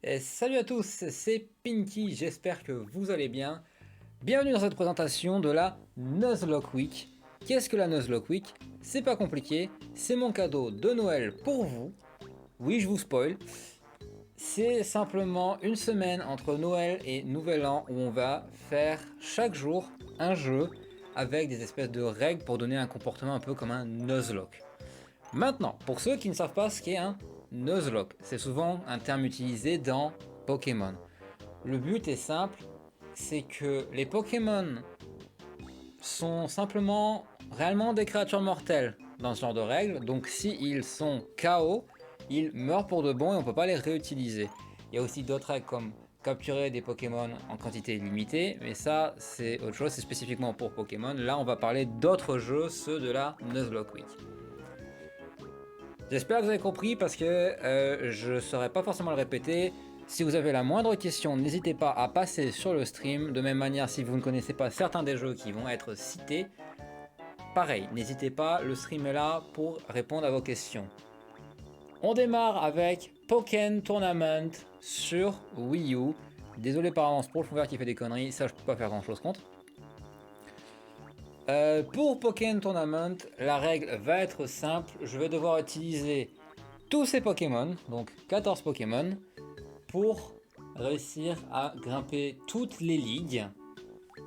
Et salut à tous, c'est Pinky, j'espère que vous allez bien. Bienvenue dans cette présentation de la Nuzlocke Week. Qu'est-ce que la Nuzlocke Week? C'est pas compliqué, c'est mon cadeau de Noël pour vous. Oui, je vous spoil. C'est simplement une semaine entre Noël et Nouvel An où on va faire chaque jour un jeu avec des espèces de règles pour donner un comportement un peu comme un Nuzlocke. Maintenant, pour ceux qui ne savent pas ce qu'est un Nuzlocke, c'est souvent un terme utilisé dans Pokémon. Le but est simple, c'est que les Pokémon sont simplement réellement des créatures mortelles dans ce genre de règles, donc s'ils sont KO, ils meurent pour de bon et on ne peut pas les réutiliser. Il y a aussi d'autres règles comme capturer des Pokémon en quantité limitée, mais ça c'est autre chose, c'est spécifiquement pour Pokémon. Là on va parler d'autres jeux, ceux de la Nuzlocke Week. J'espère que vous avez compris parce que je ne saurais pas forcément le répéter. Si vous avez la moindre question, n'hésitez pas à passer sur le stream. De même manière, si vous ne connaissez pas certains des jeux qui vont être cités, pareil, n'hésitez pas, le stream est là pour répondre à vos questions. On démarre avec Pokémon Tournament sur Wii U. Désolé par avance pour le fond vert qui fait des conneries, ça je peux pas faire grand chose contre. Pour Pokémon Tournament, la règle va être simple. Je vais devoir utiliser tous ces Pokémon, donc 14 Pokémon, pour réussir à grimper toutes les ligues.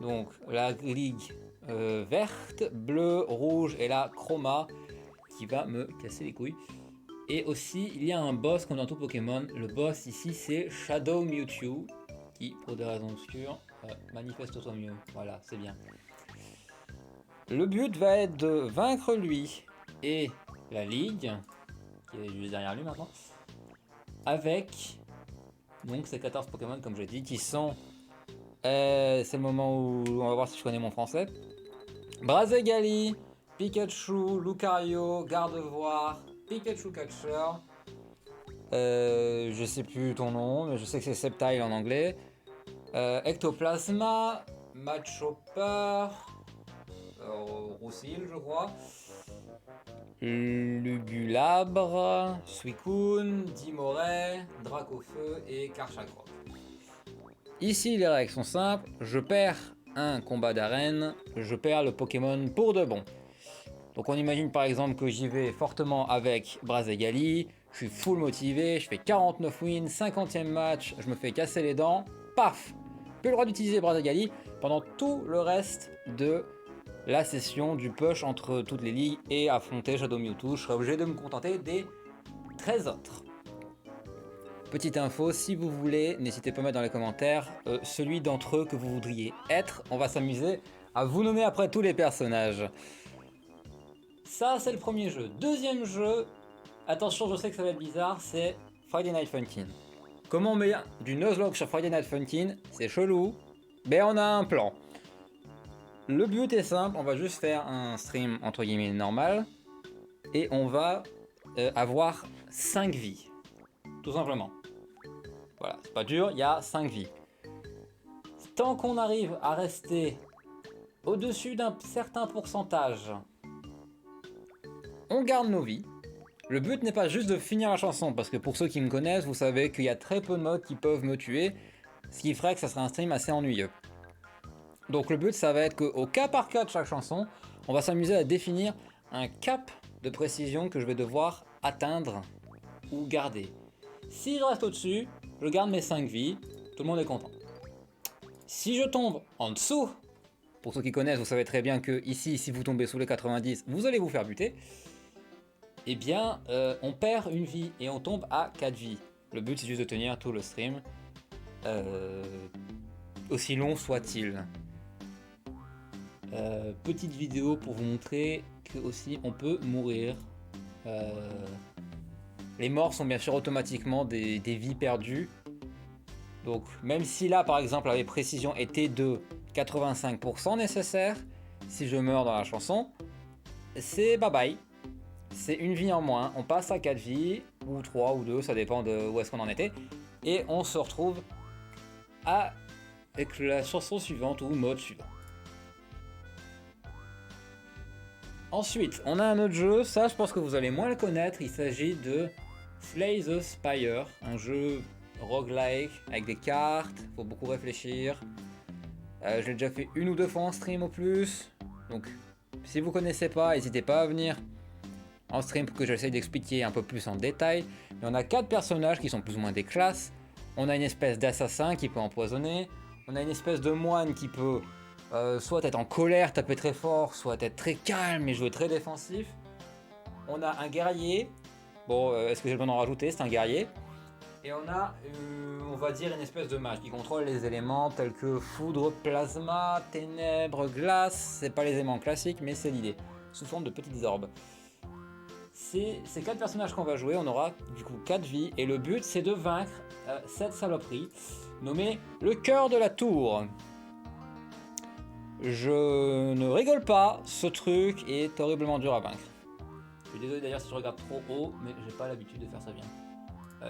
Donc la ligue verte, bleue, rouge et la chroma qui va me casser les couilles. Et aussi, il y a un boss comme dans tout Pokémon. Le boss ici, c'est Shadow Mewtwo, qui, pour des raisons obscures, manifeste-toi mieux. Voilà, c'est bien. Le but va être de vaincre lui et la ligue, qui est juste derrière lui maintenant, avec donc ces 14 Pokémon comme j'ai dit, qui sont... c'est le moment où on va voir si je connais mon français. Brazegali, Pikachu, Lucario, Gardevoir, Pikachu Catcher. Je sais plus ton nom, mais je sais que c'est Sceptile en anglais. Ectoplasma, Machopper, Roussil je crois. Lugulabre, Suicune, Dimoray, Dracofeu et Karchakrok. Ici les règles sont simples, je perds un combat d'arène, je perds le Pokémon pour de bon. Donc on imagine par exemple que j'y vais fortement avec Brazegali, je suis full motivé, je fais 49 wins, 50e match, je me fais casser les dents, paf, plus le droit d'utiliser Brazegali pendant tout le reste de la session du push entre toutes les ligues et affronter Shadow Mewtwo. Je serai obligé de me contenter des 13 autres. Petite info, si vous voulez, n'hésitez pas à mettre dans les commentaires celui d'entre eux que vous voudriez être. On va s'amuser à vous nommer après tous les personnages. Ça, c'est le premier jeu. Deuxième jeu, attention, je sais que ça va être bizarre, c'est Friday Night Funkin'. Comment on met du Nuzlocke sur Friday Night Funkin'? C'est chelou, mais on a un plan. Le but est simple, on va juste faire un stream entre guillemets normal et on va avoir 5 vies. Tout simplement. Voilà, c'est pas dur, il y a 5 vies. Tant qu'on arrive à rester au-dessus d'un certain pourcentage, on garde nos vies. Le but n'est pas juste de finir la chanson, parce que pour ceux qui me connaissent, vous savez qu'il y a très peu de modes qui peuvent me tuer, ce qui ferait que ça serait un stream assez ennuyeux. Donc le but, ça va être qu'au cas par cas de chaque chanson, on va s'amuser à définir un cap de précision que je vais devoir atteindre ou garder. Si je reste au-dessus, je garde mes 5 vies, tout le monde est content. Si je tombe en dessous, pour ceux qui connaissent, vous savez très bien que ici, si vous tombez sous les 90, vous allez vous faire buter. Eh bien, on perd une vie et on tombe à 4 vies. Le but, c'est juste de tenir tout le stream, aussi long soit-il. Petite vidéo pour vous montrer que aussi on peut mourir. Les morts sont bien sûr automatiquement des vies perdues. Donc même si là par exemple la précision était de 85% nécessaire, si je meurs dans la chanson, c'est bye bye. C'est une vie en moins, on passe à 4 vies, ou 3 ou 2, ça dépend de où est-ce qu'on en était. Et on se retrouve avec la chanson suivante ou mode suivant. Ensuite, on a un autre jeu, ça je pense que vous allez moins le connaître, il s'agit de Slay the Spire, un jeu roguelike avec des cartes, faut beaucoup réfléchir. Je l'ai déjà fait 1 ou 2 fois en stream au plus. Donc si vous connaissez pas, n'hésitez pas à venir en stream pour que j'essaye d'expliquer un peu plus en détail. Mais on a 4 personnages qui sont plus ou moins des classes. On a une espèce d'assassin qui peut empoisonner. On a une espèce de moine qui peut soit être en colère, taper très fort, soit être très calme et jouer très défensif. On a un guerrier. Bon, est-ce que j'ai le droit d'en rajouter? C'est un guerrier. Et on a, on va dire, une espèce de mage qui contrôle les éléments tels que foudre, plasma, ténèbres, glace. C'est pas les éléments classiques, mais c'est l'idée. Sous forme de petites orbes. C'est ces 4 personnages qu'on va jouer, on aura du coup 4 vies. Et le but, c'est de vaincre cette saloperie, nommée le cœur de la tour. Je ne rigole pas, ce truc est horriblement dur à vaincre. Je suis désolé d'ailleurs si je regarde trop haut, mais j'ai pas l'habitude de faire ça bien.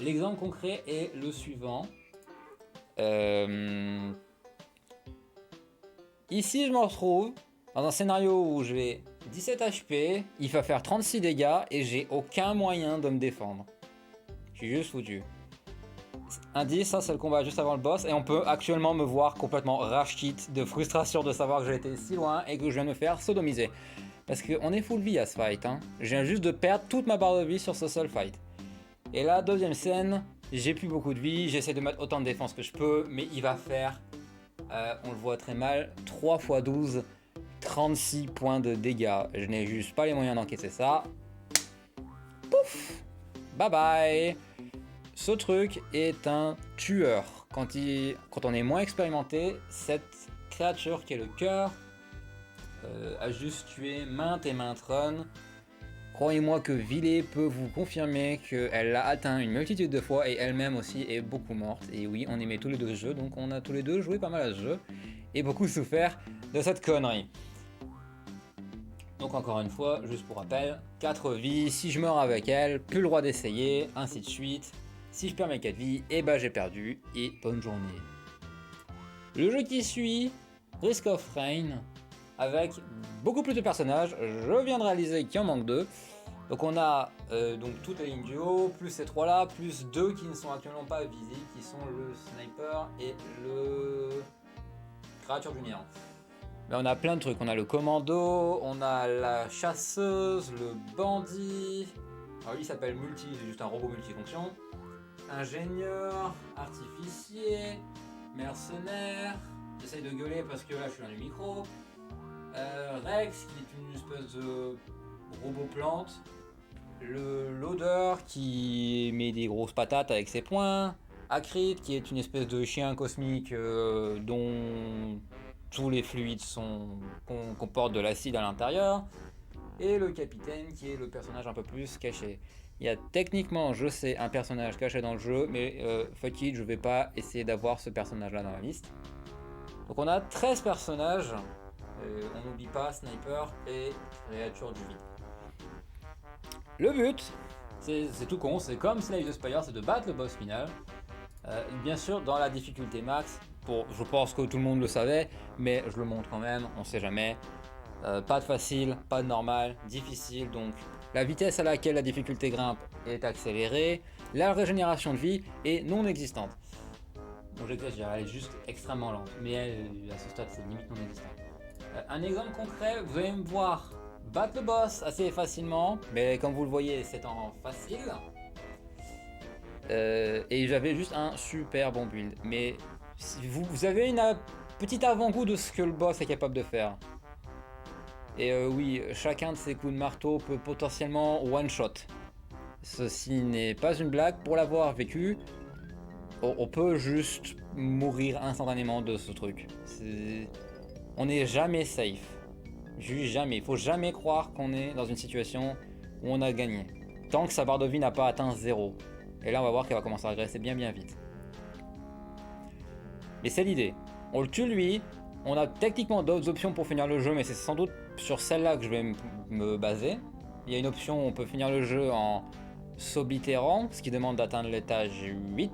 L'exemple concret est le suivant. Ici, je me retrouve dans un scénario où je vais 17 HP, il va faire 36 dégâts et j'ai aucun moyen de me défendre. Je suis juste foutu. Indice, ça c'est le combat juste avant le boss et on peut actuellement me voir complètement rage quit de frustration de savoir que j'ai été si loin et que je viens de me faire sodomiser. Parce qu'on est full vie à ce fight, hein. Je viens juste de perdre toute ma barre de vie sur ce seul fight. Et là, deuxième scène, j'ai plus beaucoup de vie, j'essaie de mettre autant de défense que je peux, mais il va faire, on le voit très mal, 3 x 12, 36 points de dégâts. Je n'ai juste pas les moyens d'encaisser ça. Pouf! Bye bye! Ce truc est un tueur. Quand on est moins expérimenté, cette créature qui est le cœur a juste tué maintes et maintes runs. Croyez-moi que Villet peut vous confirmer qu'elle l'a atteint une multitude de fois et elle-même aussi est beaucoup morte. Et oui, on aimait tous les deux ce jeu, donc on a tous les deux joué pas mal à ce jeu et beaucoup souffert de cette connerie. Donc encore une fois, juste pour rappel, 4 vies, si je meurs avec elle, plus le droit d'essayer, ainsi de suite. Si je perds mes 4 vies, et bah j'ai perdu, et bonne journée. Le jeu qui suit, Risk of Rain, avec beaucoup plus de personnages, je viens de réaliser qu'il en manque 2. Donc on a donc toute la ligne du haut, plus ces 3 là, plus 2 qui ne sont actuellement pas visibles, qui sont le sniper et le créature du néant. Mais on a plein de trucs, on a le commando, on a la chasseuse, le bandit, alors lui il s'appelle Multi, c'est juste un robot multifonction, ingénieur, artificier, mercenaire, j'essaye de gueuler parce que là je suis dans le micro, Rex qui est une espèce de robot plante, le loader qui met des grosses patates avec ses poings, Akrit qui est une espèce de chien cosmique dont tous les fluides comportent de l'acide à l'intérieur, et le capitaine qui est le personnage un peu plus caché. Il y a techniquement, je sais, un personnage caché dans le jeu, mais fuck it, je vais pas essayer d'avoir ce personnage là dans la liste. Donc on a 13 personnages, on n'oublie pas sniper et créature du vide. Le but, c'est tout con, c'est comme Slay the Spire, c'est de battre le boss final. Bien sûr dans la difficulté max, je pense que tout le monde le savait, mais je le montre quand même, on sait jamais. Pas de facile, pas de normal, difficile, donc la vitesse à laquelle la difficulté grimpe est accélérée, la régénération de vie est non existante. Donc j'exagère, elle est juste extrêmement lente, mais à ce stade c'est limite non existant. Un exemple concret, vous allez me voir battre le boss assez facilement, mais comme vous le voyez c'est en facile. Et j'avais juste un super bon build, mais si vous avez une petite avant-goût de ce que le boss est capable de faire. Et oui, chacun de ces coups de marteau peut potentiellement one-shot. Ceci n'est pas une blague, pour l'avoir vécu, on peut juste mourir instantanément de ce truc. On n'est jamais safe. Juste jamais. Il faut jamais croire qu'on est dans une situation où on a gagné. Tant que sa barre de vie n'a pas atteint 0. Et là on va voir qu'elle va commencer à régresser bien vite. Mais c'est l'idée. On le tue lui. On a techniquement d'autres options pour finir le jeu, mais c'est sans doute sur celle-là que je vais me baser. Il y a une option où on peut finir le jeu en s'oblitérant, ce qui demande d'atteindre l'étage 8.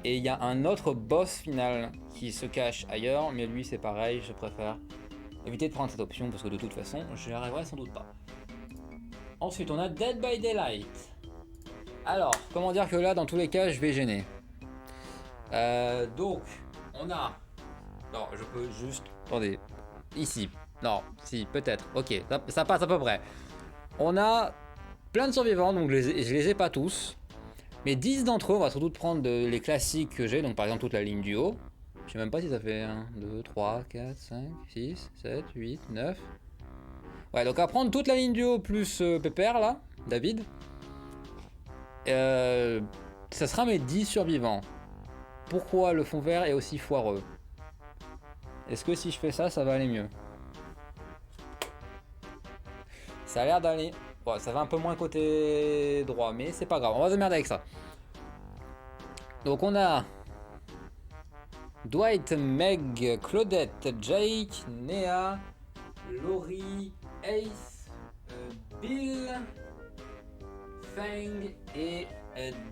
Et il y a un autre boss final qui se cache ailleurs, mais lui c'est pareil, je préfère éviter de prendre cette option parce que de toute façon, j'y arriverai sans doute pas. Ensuite, on a Dead by Daylight. Alors, comment dire que là, dans tous les cas, je vais gêner. Donc, on a... Non, je peux juste... Attendez. Ici. Non, si, peut-être. Ok, ça passe à peu près. On a plein de survivants, donc je les ai pas tous. Mais 10 d'entre eux, on va surtout prendre les classiques que j'ai. Donc par exemple toute la ligne du haut. Je sais même pas si ça fait 1, 2, 3, 4, 5, 6, 7, 8, 9. Ouais, donc à prendre toute la ligne du haut plus Pépère là, David. Ça sera mes 10 survivants. Pourquoi le fond vert est aussi foireux? Est-ce que si je fais ça, ça va aller mieux? Ça a l'air d'aller. Bon, ça va un peu moins côté droit, mais c'est pas grave, on va se merder avec ça. Donc on a Dwight, Meg, Claudette, Jake, Néa, Laurie, Ace, Bill, Feng et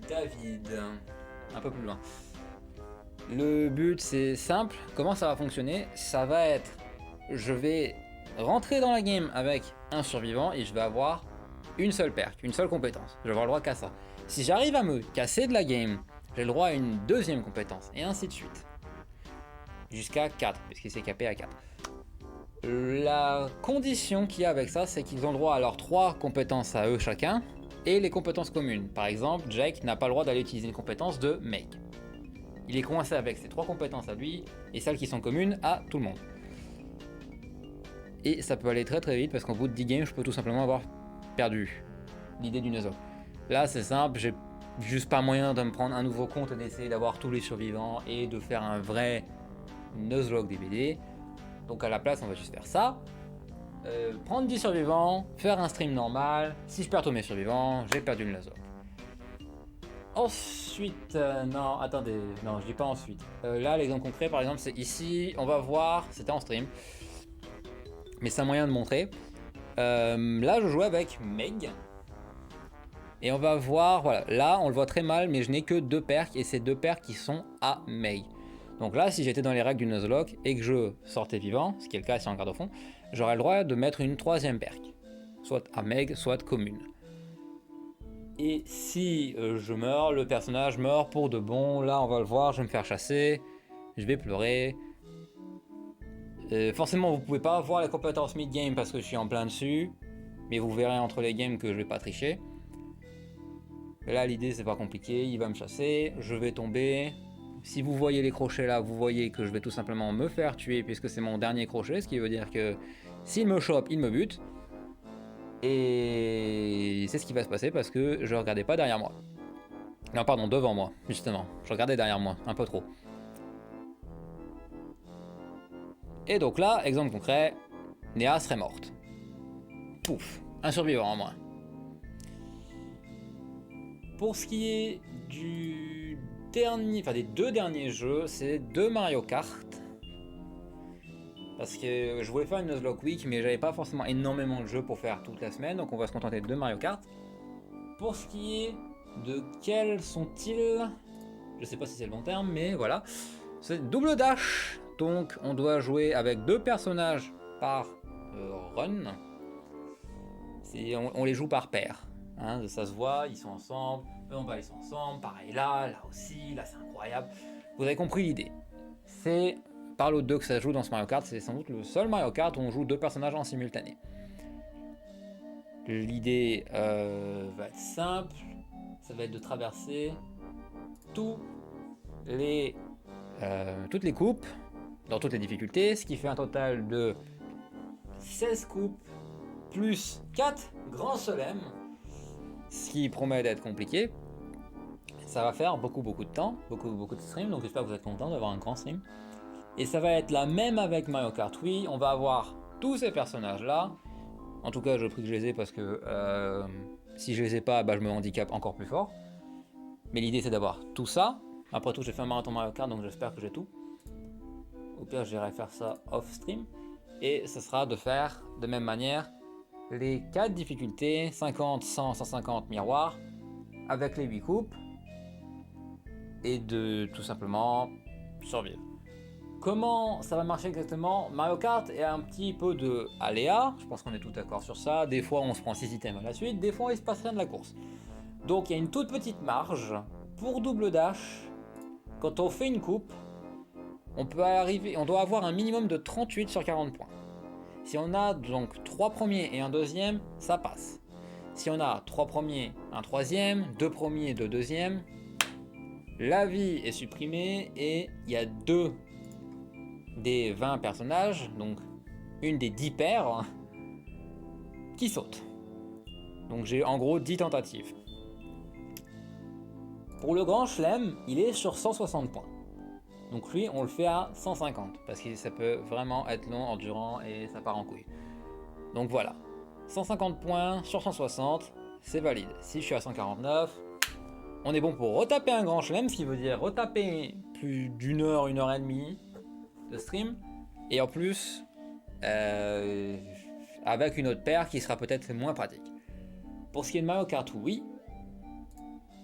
David. Un peu plus loin. Le but c'est simple, comment ça va fonctionner? Ça va être, je vais rentrer dans la game avec un survivant et je vais avoir une seule perk, une seule compétence. Je vais avoir le droit qu'à ça. Si j'arrive à me casser de la game, j'ai le droit à une deuxième compétence et ainsi de suite. Jusqu'à 4, puisqu'il s'est capé à 4. La condition qu'il y a avec ça, c'est qu'ils ont le droit à leurs 3 compétences à eux chacun et les compétences communes. Par exemple, Jake n'a pas le droit d'aller utiliser une compétence de Meg. Il est coincé avec ses 3 compétences à lui et celles qui sont communes à tout le monde. Et ça peut aller très très vite parce qu'au bout de 10 games, je peux tout simplement avoir perdu l'idée du Nuzlocke. Là, c'est simple, j'ai juste pas moyen de me prendre un nouveau compte et d'essayer d'avoir tous les survivants et de faire un vrai Nuzlocke DBD. Donc à la place, on va juste faire ça. Prendre 10 survivants, faire un stream normal. Si je perds tous mes survivants, j'ai perdu le Nuzlocke. Ensuite, non, attendez, non, je dis pas ensuite. Là, l'exemple concret, par exemple, c'est ici. On va voir, c'était en stream, mais c'est un moyen de montrer. Là, je jouais avec Meg. Et on va voir, voilà, là, on le voit très mal, mais je n'ai que 2 perks, et c'est 2 perks qui sont à Meg. Donc là, si j'étais dans les règles du Nuzlocke et que je sortais vivant, ce qui est le cas si on regarde au fond, j'aurais le droit de mettre une 3ème perk. Soit à Meg, soit commune. Et si je meurs, le personnage meurt pour de bon. Là, on va le voir, je vais me faire chasser. Je vais pleurer. Forcément, vous pouvez pas voir les compétences mid-game parce que je suis en plein dessus. Mais vous verrez entre les games que je vais pas tricher. Et là, l'idée, c'est pas compliqué. Il va me chasser, je vais tomber. Si vous voyez les crochets là, vous voyez que je vais tout simplement me faire tuer puisque c'est mon dernier crochet. Ce qui veut dire que s'il me chope, il me bute. Et c'est ce qui va se passer parce que je regardais pas derrière moi. Non, pardon, devant moi, justement. Je regardais derrière moi, un peu trop. Et donc là, exemple concret, Néa serait morte. Pouf, un survivant en moins. Pour ce qui est du dernier, enfin des 2 derniers jeux, c'est 2 Mario Kart. Parce que je voulais faire une Nuzlocke Week, mais j'avais pas forcément énormément de jeux pour faire toute la semaine, donc on va se contenter de 2 Mario Kart. Pour ce qui est de quels sont-ils, je sais pas si c'est le bon terme, mais voilà. C'est double dash, donc on doit jouer avec 2 personnages par run. On les joue par paire, hein, ça se voit, ils sont ensemble, eux en bas ils sont ensemble, pareil là aussi, là c'est incroyable. Vous avez compris l'idée. C'est par l'autre 2 que ça joue dans ce Mario Kart, c'est sans doute le seul Mario Kart où on joue 2 personnages en simultané. L'idée va être simple, ça va être de traverser toutes les coupes, dans toutes les difficultés, ce qui fait un total de 16 coupes, plus 4 grands solemnes, ce qui promet d'être compliqué. Ça va faire beaucoup de temps, beaucoup de stream, donc j'espère que vous êtes contents d'avoir un grand stream. Et ça va être la même avec Mario Kart Wii, on va avoir tous ces personnages là. En tout cas, je prie que je les ai parce que si je les ai pas, bah, je me handicape encore plus fort. Mais l'idée c'est d'avoir tout ça. Après tout, j'ai fait un marathon Mario Kart, donc j'espère que j'ai tout. Au pire, j'irai faire ça off stream. Et ce sera de faire de même manière les 4 difficultés, 50, 100, 150 miroirs, avec les 8 coupes. Et de tout simplement survivre. Comment ça va marcher exactement? Mario Kart est un petit peu de aléa, je pense qu'on est tous d'accord sur ça. Des fois on se prend 6 items à la suite, des fois il se passe rien de la course. Donc il y a une toute petite marge pour double dash. quand on fait une coupe, on doit avoir un minimum de 38 sur 40 points. Si on a donc 3 premiers et un deuxième, ça passe. Si on a 3 premiers, un troisième, 2 premiers, 2 deuxièmes, la vie est supprimée et il y a 2 des 20 personnages, donc une des 10 paires, qui sautent. Donc j'ai en gros 10 tentatives. Pour le grand chelem, il est sur 160 points. Donc lui, on le fait à 150, parce que ça peut vraiment être long, endurant, et ça part en couille. Donc voilà, 150 points sur 160, c'est valide. Si je suis à 149, on est bon pour retaper un grand chelem, ce qui veut dire retaper plus d'une heure, une heure et demie de stream. Et en plus, avec une autre paire qui sera peut-être moins pratique. Pour ce qui est de Mario Kart Wii,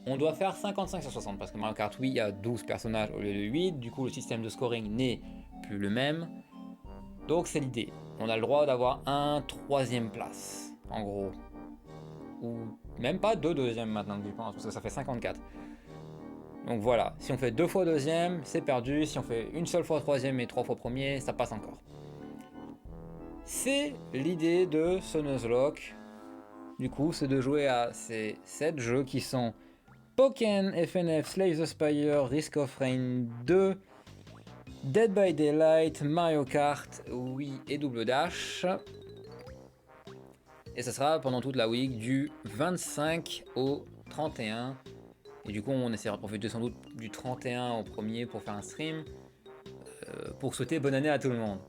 on doit faire 55 sur 60 parce que Mario Kart Wii, il y a 12 personnages au lieu de 8. Du coup, le système de scoring n'est plus le même. Donc, c'est l'idée. On a le droit d'avoir un troisième place, en gros. Ou même pas 2 deuxièmes maintenant que j'y pense, parce que ça fait 54. Donc voilà, si on fait 2 fois deuxième, c'est perdu. Si on fait une seule fois troisième et 3 fois premier, ça passe encore. C'est l'idée de ce Nuzlocke. Du coup, c'est de jouer à ces 7 jeux qui sont Pokken, FNF, Slay the Spire, Risk of Rain 2, Dead by Daylight, Mario Kart, Wii et Double Dash. Et ça sera pendant toute la week du 25 au 31. Et du coup, on essaiera de profiter sans doute du 31 au premier pour faire un stream. Pour souhaiter bonne année à tout le monde.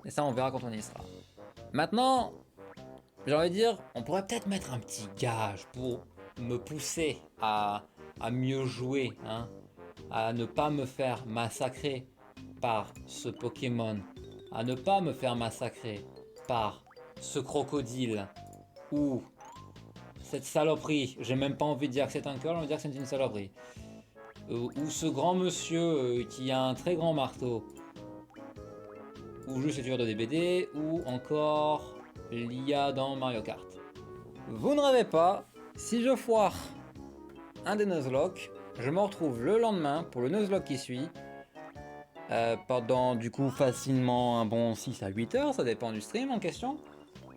Et ça, on verra quand on y sera. Maintenant, j'ai envie de dire, on pourrait peut-être mettre un petit gage pour me pousser à mieux jouer, hein, à ne pas me faire massacrer par ce Pokémon, à ne pas me faire massacrer par ce crocodile ou cette saloperie. J'ai même pas envie de dire que c'est un cœur, j'ai envie de dire que c'est une saloperie. Ou ce grand monsieur qui a un très grand marteau, ou juste le tueur de DBD, ou encore l'IA dans Mario Kart. Vous ne rêvez pas, si je foire un des Nuzlocke, je me retrouve le lendemain pour le Nuzlocke qui suit, pendant du coup facilement un bon 6 à 8 heures, ça dépend du stream en question,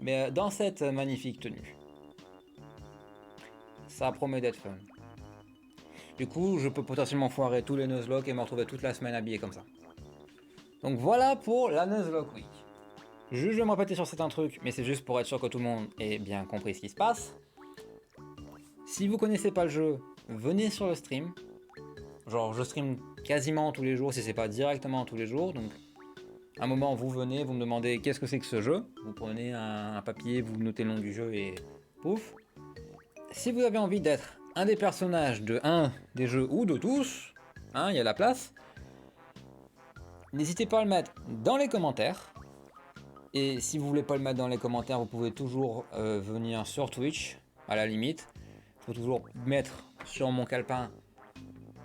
mais dans cette magnifique tenue. Ça promet d'être fun. Du coup, je peux potentiellement foirer tous les Nuzlocke et me retrouver toute la semaine habillé comme ça. Donc voilà pour la Nuzlocke Week. Je vais me répéter sur certains trucs, mais c'est juste pour être sûr que tout le monde ait bien compris ce qui se passe. Si vous connaissez pas le jeu, venez sur le stream. Genre, je stream quasiment tous les jours, si c'est pas directement tous les jours. Donc, à un moment, vous venez, vous me demandez qu'est-ce que c'est que ce jeu. Vous prenez un papier, vous notez le nom du jeu et pouf. Si vous avez envie d'être un des personnages de un des jeux ou de tous, hein, il y a la place. N'hésitez pas à le mettre dans les commentaires. Et si vous voulez pas le mettre dans les commentaires, vous pouvez toujours venir sur Twitch, à la limite. Il faut toujours mettre sur mon calepin,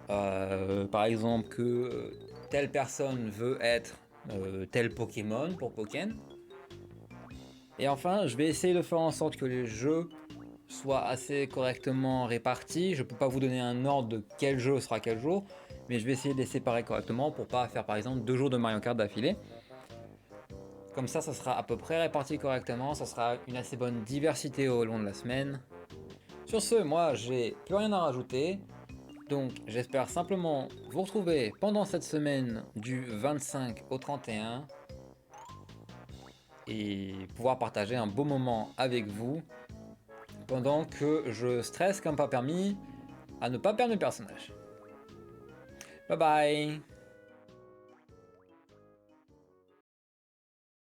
par exemple, que telle personne veut être tel Pokémon pour Pokken. Et enfin, je vais essayer de faire en sorte que les jeux soient assez correctement répartis. Je peux pas vous donner un ordre de quel jeu sera quel jour, mais je vais essayer de les séparer correctement pour pas faire par exemple 2 jours de Mario Kart d'affilée. Comme ça sera à peu près réparti correctement, ça sera une assez bonne diversité au long de la semaine. Sur ce, moi j'ai plus rien à rajouter, donc j'espère simplement vous retrouver pendant cette semaine du 25 au 31 et pouvoir partager un beau moment avec vous pendant que je stresse comme pas permis à ne pas perdre mes personnages. Bye bye.